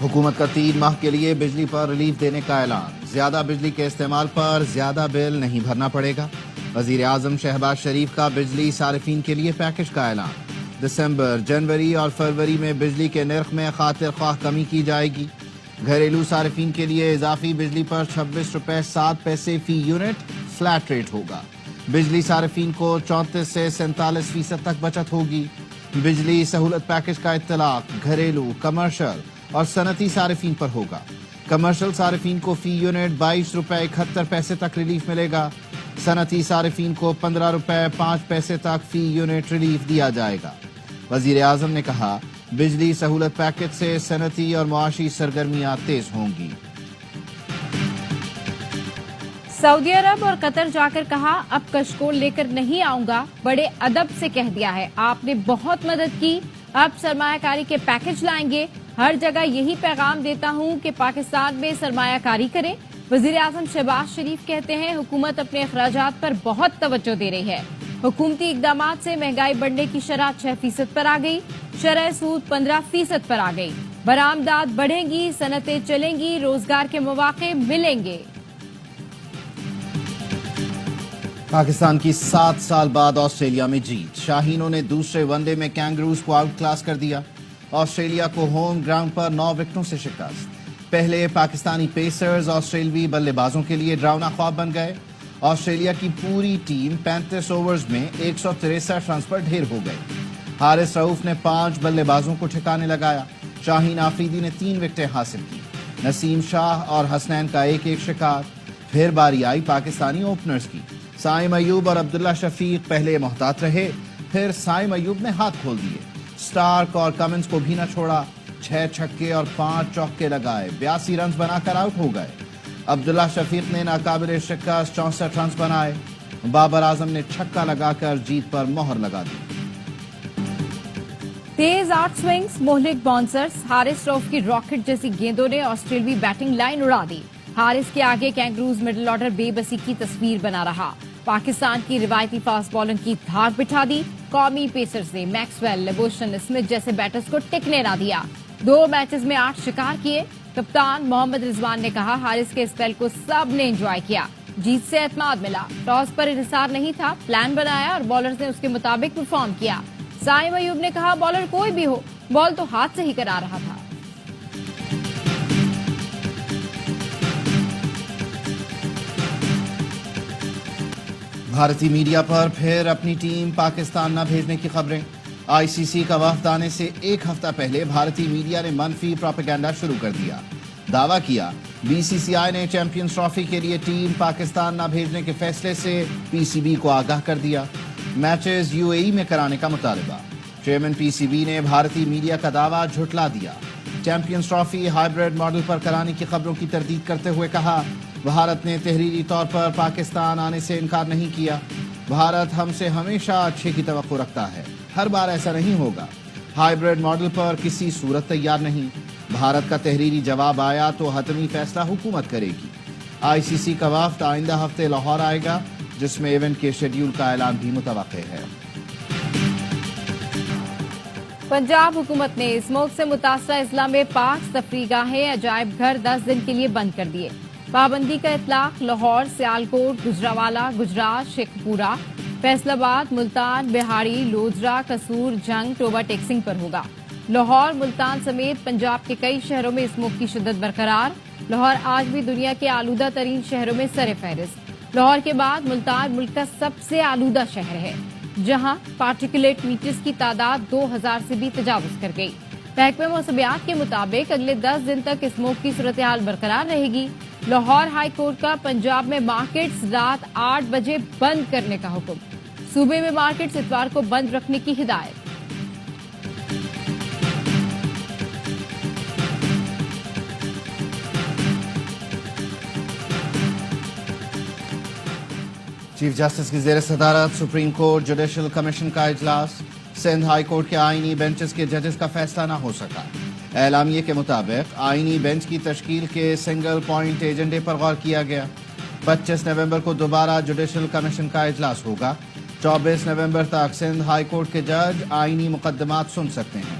حکومت کا 3 ماہ کے لیے بجلی پر ریلیف دینے کا اعلان، زیادہ بجلی کے استعمال پر زیادہ بل نہیں بھرنا پڑے گا۔ وزیر اعظم شہباز شریف کا بجلی صارفین کے لیے پیکج کا اعلان، دسمبر، جنوری اور فروری میں بجلی کے نرخ میں خاطر خواہ کمی کی جائے گی۔ گھریلو صارفین کے لیے اضافی بجلی پر 26 روپے 7 پیسے فی یونٹ فلیٹ ریٹ ہوگا۔ بجلی صارفین کو 34 سے 47% تک بچت ہوگی۔ بجلی سہولت پیکج کا اطلاق گھریلو، کمرشل اور صنعتی صارفین پر ہوگا۔ کمرشل صارفین کو فی یونٹ 22 روپے 71 پیسے تک ریلیف ملے گا۔ صنعتی صارفین کو 15 روپے 5 پیسے تک فی یونٹ ریلیف دیا جائے گا۔ وزیر اعظم نے کہا، بجلی سہولت پیکج سے صنعتی اور معاشی سرگرمیاں تیز ہوں گی۔ سعودی عرب اور قطر جا کر کہا، اب کشکول لے کر نہیں آؤں گا، بڑے ادب سے کہہ دیا ہے، آپ نے بہت مدد کی، اب سرمایہ کاری کے پیکج لائیں گے۔ ہر جگہ یہی پیغام دیتا ہوں کہ پاکستان میں سرمایہ کاری کریں۔ وزیر اعظم شہباز شریف کہتے ہیں، حکومت اپنے اخراجات پر بہت توجہ دے رہی ہے۔ حکومتی اقدامات سے مہنگائی بڑھنے کی شرح 6% پر آ گئی، شرح سود 15% پر آ گئی، برآمدات بڑھیں گی، صنعتیں چلیں گی، روزگار کے مواقع ملیں گے۔ پاکستان کی 7 سال بعد آسٹریلیا میں جیت، شاہینوں نے دوسرے ون ڈے میں کینگروز کو آؤٹ کلاس کر دیا۔ آسٹریلیا کو ہوم گراؤنڈ پر 9 وکٹوں سے شکست۔ پہلے پاکستانی پیسرز آسٹریلوی بلے بازوں کے لیے ڈراؤنا خواب بن گئے۔ آسٹریلیا کی پوری ٹیم 35 اوورز میں 163 رنز پر ڈھیر ہو گئی۔ حارث رؤف نے 5 بلے بازوں کو ٹھکانے لگایا۔ شاہین آفریدی نے 3 وکٹیں حاصل کی۔ نسیم شاہ اور حسنین کا ایک شکار۔ پھر باری آئی پاکستانی اوپنرز کی۔ سائم ایوب اور عبداللہ شفیق پہلے محتاط رہے، پھر سائم ایوب نے ہاتھ کھول دیے۔ سٹارک اور کمنز کو بھی نہ چھوڑا، 6 چھکے اور 5 چوکے لگائے، 82 رنز بنا کر آؤٹ ہو گئے۔ عبداللہ شفیق نے ناقابل شکست 64 رنز بنائے۔ بابر اعظم نے چھکا لگا کر جیت پر مہر لگا دی۔ تیز 8 سوئنگز، مہلک باؤنسرز، حارث رؤف کی راکٹ جیسی گیندوں نے آسٹریلوی بیٹنگ لائن اڑا دی۔ حارث کے آگے کینگروز مڈل آرڈر بے بسی کی تصویر بنا رہا۔ پاکستان کی روایتی فاسٹ بالنگ کی دھاک بٹھا دی۔ قومی پیسرز نے میکسویل، لیبوشن اسمتھ جیسے بیٹرز کو ٹکنے نہ دیا۔ 2 میچز میں 8 شکار کیے۔ کپتان محمد رضوان نے کہا، حارث کے اسپیل کو سب نے انجوائے کیا، جیت سے اعتماد ملا، ٹاس پر انحصار نہیں تھا، پلان بنایا اور بالرز نے اس کے مطابق پرفارم کیا۔ سائم ایوب نے کہا، بالر کوئی بھی ہو، بال تو ہاتھ سے ہی کرا رہا تھا۔ بھارتی میڈیا پر پھر اپنی ٹیم پاکستان نہ بھیجنے کی خبریں۔ آئی سی سی کا وفد آنے سے 1 ہفتہ پہلے بھارتی میڈیا نے منفی پروپیگنڈا شروع کر دیا۔ دعویٰ کیا، بی سی سی آئی نے چیمپئنز ٹرافی کے لیے ٹیم پاکستان نہ بھیجنے کے فیصلے سے پی سی بی کو آگاہ کر دیا۔ میچز یو اے ای میں کرانے کا مطالبہ۔ چیئرمین پی سی بی نے بھارتی میڈیا کا دعویٰ جھٹلا دیا۔ چیمپئنز ٹرافی ہائیبرڈ ماڈل پر کرانے کی خبروں کی تردید کرتے ہوئے کہا، بھارت نے تحریری طور پر پاکستان آنے سے انکار نہیں کیا۔ بھارت ہم سے ہمیشہ اچھے کی توقع رکھتا ہے، ہر بار ایسا نہیں ہوگا۔ ہائیبرڈ ماڈل پر کسی صورت تیار نہیں۔ بھارت کا تحریری جواب آیا تو حتمی فیصلہ حکومت کرے گی۔ آئی سی سی کا وفد آئندہ ہفتے لاہور آئے گا، جس میں ایونٹ کے شیڈیول کا اعلان بھی متوقع ہے۔ پنجاب حکومت نے اس ملک سے متاثرہ اضلاع میں 5 تفریح گاہیں، عجائب گھر 10 دن کے لیے بند کر دیے۔ پابندی کا اطلاق لاہور، سیالکوٹ، گجرانوالہ، گجرات، شیخ پورہ، فیصل آباد، ملتان، بہاڑی، لودھرا، قصور، جنگ، ٹوبہ ٹیکسنگ پر ہوگا۔ لاہور، ملتان سمیت پنجاب کے کئی شہروں میں اسموگ کی شدت برقرار۔ لاہور آج بھی دنیا کے آلودہ ترین شہروں میں سر فہرست۔ لاہور کے بعد ملتان ملک کا سب سے آلودہ شہر ہے، جہاں پارٹیکولیٹ میٹرز کی تعداد 2000 سے بھی تجاوز کر گئی۔ محکمہ موسمیات کے مطابق اگلے 10 دن تک اسموگ کی صورتحال برقرار رہے گی۔ لاہور ہائی کورٹ کا پنجاب میں مارکیٹس رات 8 بجے بند کرنے کا حکم۔ صوبے میں مارکیٹس اتوار کو بند رکھنے کی ہدایت۔ چیف جسٹس کی زیر صدارت سپریم کورٹ جوڈیشل کمیشن کا اجلاس۔ سندھ ہائی کورٹ کے آئینی بینچز کے ججز کا فیصلہ نہ ہو سکا۔ اعلامیے کے مطابق آئینی بینچ کی تشکیل کے سنگل پوائنٹ ایجنڈے پر غور کیا گیا۔ 25 نومبر کو دوبارہ جوڈیشل کمیشن کا اجلاس ہوگا۔ 24 نومبر تک سندھ ہائی کورٹ کے جج آئینی مقدمات سن سکتے ہیں۔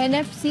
NFC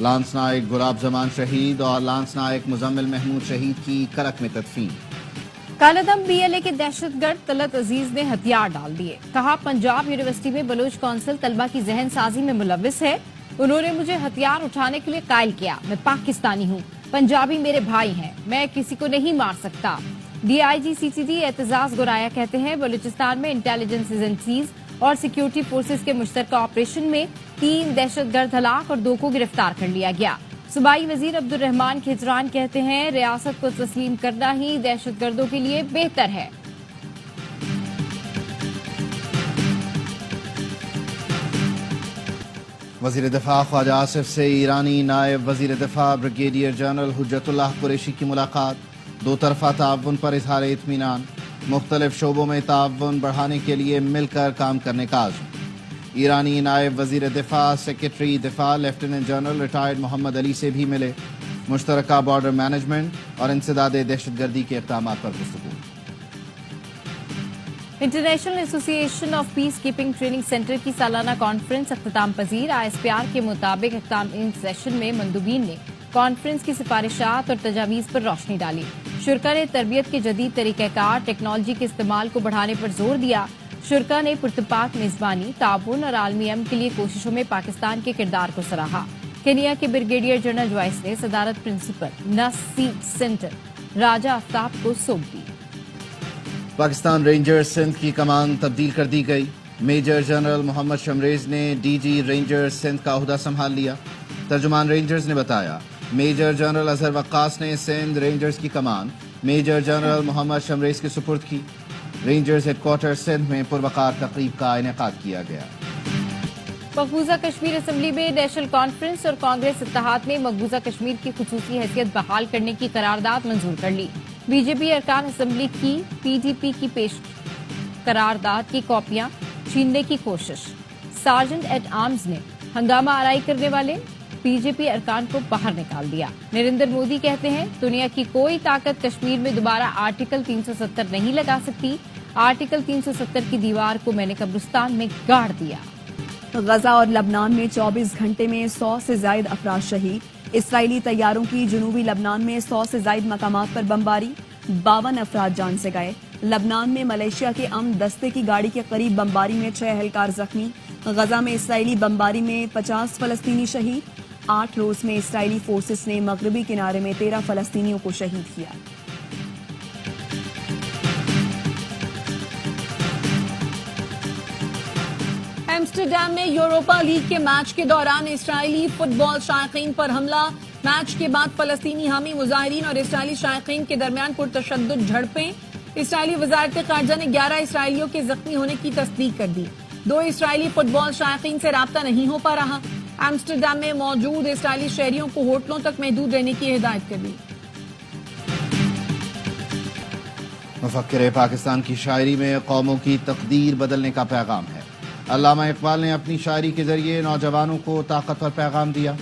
لانس نائک گلاب زمان شہید اور لانس نائک مزمل محمود شہید کی کرک میں تدفین۔ کالعدم بی ایل اے کے دہشت گرد طلعت عزیز نے ہتھیار ڈال دیے، کہا پنجاب یونیورسٹی میں بلوچ کونسل طلبہ کی ذہن سازی میں ملوث ہے، انہوں نے مجھے ہتھیار اٹھانے کے لیے قائل کیا، میں پاکستانی ہوں، پنجابی میرے بھائی ہیں، میں کسی کو نہیں مار سکتا۔ D I G C T D Aitzaz Goraya کہتے ہیں بلوچستان میں انٹیلیجنس ایجنسیز اور سیکیورٹی فورسز کے مشترکہ آپریشن میں 3 دہشت گرد ہلاک اور 2 کو گرفتار کر لیا گیا۔ صوبائی وزیر عبد الرحمان کھجران کہتے ہیں ریاست کو تسلیم کرنا ہی دہشت گردوں کے لیے بہتر ہے۔ وزیر دفاع خواجہ آصف سے ایرانی نائب وزیر دفاع بریگیڈیئر جنرل حجت اللہ قریشی کی ملاقات، 2 طرفہ تعاون پر اظہار اطمینان، مختلف شعبوں میں تعاون بڑھانے کے لیے مل کر کام کرنے کا عزم۔ ایرانی نائب وزیر دفاع سیکریٹری دفاع لیفٹیننٹ جنرل ریٹائرڈ محمد علی سے بھی ملے، مشترکہ بارڈر مینجمنٹ اور انسداد دہشت گردی کے اقدامات پر گفتگو۔ انٹرنیشنل ایسوسی ایشن of peace keeping training centre کی سالانہ کانفرنس اختتام پذیر، آئی ایس پی آر کے مطابق اختتامی سیشن میں مندوبین نے کانفرنس کی سفارشات اور تجاویز پر روشنی ڈالی۔ شرکاء نے تربیت کے جدید طریقہ کار، ٹیکنالوجی کے استعمال کو بڑھانے پر زور دیا۔ شرکاء نے پرتپاک میزبانی، تعاون اور عالمی امن کے لیے کوششوں میں پاکستان کے کردار کو سراہا۔ کینیا کے بریگیڈیئر جنرل جوائس نے صدارت پرنسپل نس سینٹر راجہ آفتاب کو سونپ دی۔ پاکستان رینجرز سندھ کی کمان تبدیل کر دی گئی، میجر جنرل محمد شمریز نے ڈی جی رینجرز سندھ کا عہدہ سنبھال لیا۔ ترجمان رینجرز نے بتایا میجر جنرل اظہر وقاص نے سندھ رینجرز کی کمان میجر جنرل محمد شمریز کے سپرد کی۔ رینجرز ہیڈ کوارٹر سندھ میں پروقار تقریب کا انعقاد کیا گیا۔ مقبوضہ کشمیر اسمبلی میں نیشنل کانفرنس اور کانگریس اتحاد نے مقبوضہ کشمیر کی خصوصی حیثیت بحال کرنے کی قرارداد منظور کر لی۔ بی جے پی ارکان اسمبلی کی پی ڈی پی کی پیش قرارداد کی کاپیاں چھیننے کی کوشش، سارجنٹ ایٹ آرمز نے ہنگامہ آرائی کرنے والے بی جے پی ارکان کو باہر نکال دیا۔ نریندر مودی کہتے ہیں دنیا کی کوئی طاقت کشمیر میں دوبارہ آرٹیکل 370 نہیں لگا سکتی، آرٹیکل 370 کی دیوار کو میں نے قبرستان میں گاڑ دیا۔ غزہ اور لبنان میں 24 گھنٹے میں 100 سے زائد افراد شہید، اسرائیلی طیاروں کی جنوبی لبنان میں 100 سے زائد مقامات پر بمباری، 52 افراد جان سے گئے۔ لبنان میں ملیشیا کے امن دستے کی گاڑی کے قریب بمباری میں 6 اہلکار زخمی۔ غزہ میں اسرائیلی بمباری میں 50 فلسطینی شہید۔ 8 روز میں اسرائیلی فورسز نے مغربی کنارے میں 13 فلسطینیوں کو شہید کیا۔ ایمسٹرڈیم میں یوروپا لیگ کے میچ کے دوران اسرائیلی فٹ بال شائقین پر حملہ، میچ کے بعد فلسطینی حامی مظاہرین اور اسرائیلی شائقین کے درمیان پرتشدد جھڑپیں۔ اسرائیلی وزارت خارجہ نے 11 اسرائیلیوں کے زخمی ہونے کی تصدیق کر دی۔ 2 اسرائیلی فٹ بال شائقین سے رابطہ نہیں ہو پا رہا۔ ایمسٹرڈیم میں موجود اسرائیلی شہریوں کو ہوٹلوں تک محدود رہنے کی ہدایت کر دی۔ مفکر پاکستان کی شاعری میں قوموں کی تقدیر بدلنے کا پیغام ہے۔ علامہ اقبال نے اپنی شاعری کے ذریعے نوجوانوں کو طاقتور پیغام دیا۔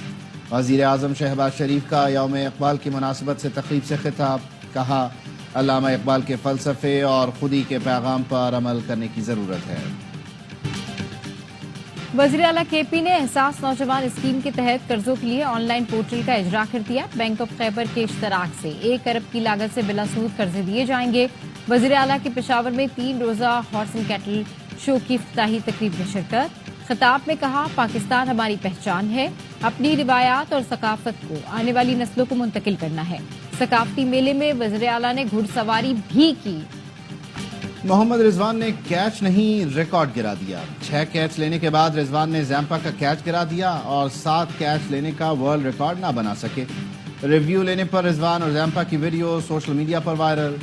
وزیر اعظم شہباز شریف کا یوم اقبال کی مناسبت سے تقریب سے خطاب، کہا علامہ اقبال کے فلسفے اور خودی کے پیغام پر عمل کرنے کی ضرورت ہے۔ وزیر اعلیٰ کے پی نے احساس نوجوان اسکیم کے تحت قرضوں کے لیے آن لائن پورٹل کا اجرا کر دیا۔ بینک آف خیبر کے اشتراک سے 1 ارب کی لاگت سے بلا سود قرضے دیے جائیں گے۔ وزیر اعلیٰ کے پشاور میں 3 روزہ ہارس اینڈ کیٹل شو کی افتتاحی تقریب میں شرکت۔ خطاب میں کہا پاکستان ہماری پہچان ہے، اپنی روایات اور ثقافت کو آنے والی نسلوں کو منتقل کرنا ہے۔ ثقافتی میلے میں وزیر اعلیٰ نے گھڑ سواری بھی کی۔ محمد رضوان نے کیچ نہیں ریکارڈ گرا دیا۔ 6 کیچ لینے کے بعد رضوان نے زیمپا کا کیچ گرا دیا اور 7 کیچ لینے کا ورلڈ ریکارڈ نہ بنا سکے۔ ریویو لینے پر رضوان اور زیمپا کی ویڈیو سوشل میڈیا پر وائرل۔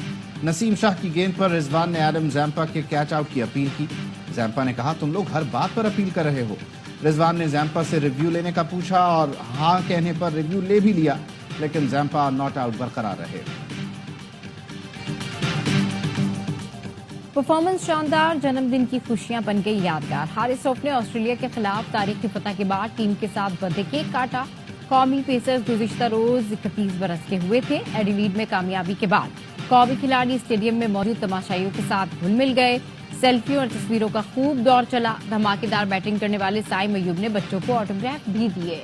نسیم شاہ کی گیند پر رضوان نے ایڈم زیمپا کے کیچ آؤٹ کی اپیل کی۔ زیمپا نے کہا تم لوگ ہر بات پر اپیل کر رہے ہو۔ رضوان نے زیمپا سے ریویو لینے کا پوچھا اور ہاں کہنے پر ریویو لے بھی لیا، لیکن زیمپا ناٹ آؤٹ برقرار رہے۔ پرفارمنس شاندار، جنم دن کی خوشیاں بن گئی یادگار۔ حارث روف نے آسٹریلیا کے خلاف تاریخی فتح کے بعد ٹیم کے ساتھ برتھڈے کیک کاٹا۔ قومی پیسرز گزشتہ روز 31 برس کے ہوئے تھے۔ ایڈیلیڈ میں کامیابی کے بعد قومی کھلاڑی اسٹیڈیم میں موجود تماشائیوں کے ساتھ گھل مل گئے۔ سیلفیوں اور تصویروں کا خوب دور چلا۔ دھماکیدار بیٹنگ کرنے والے سائی میوب نے بچوں کو آٹوگراف بھی دیے۔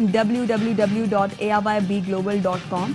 www.ayybglobal.com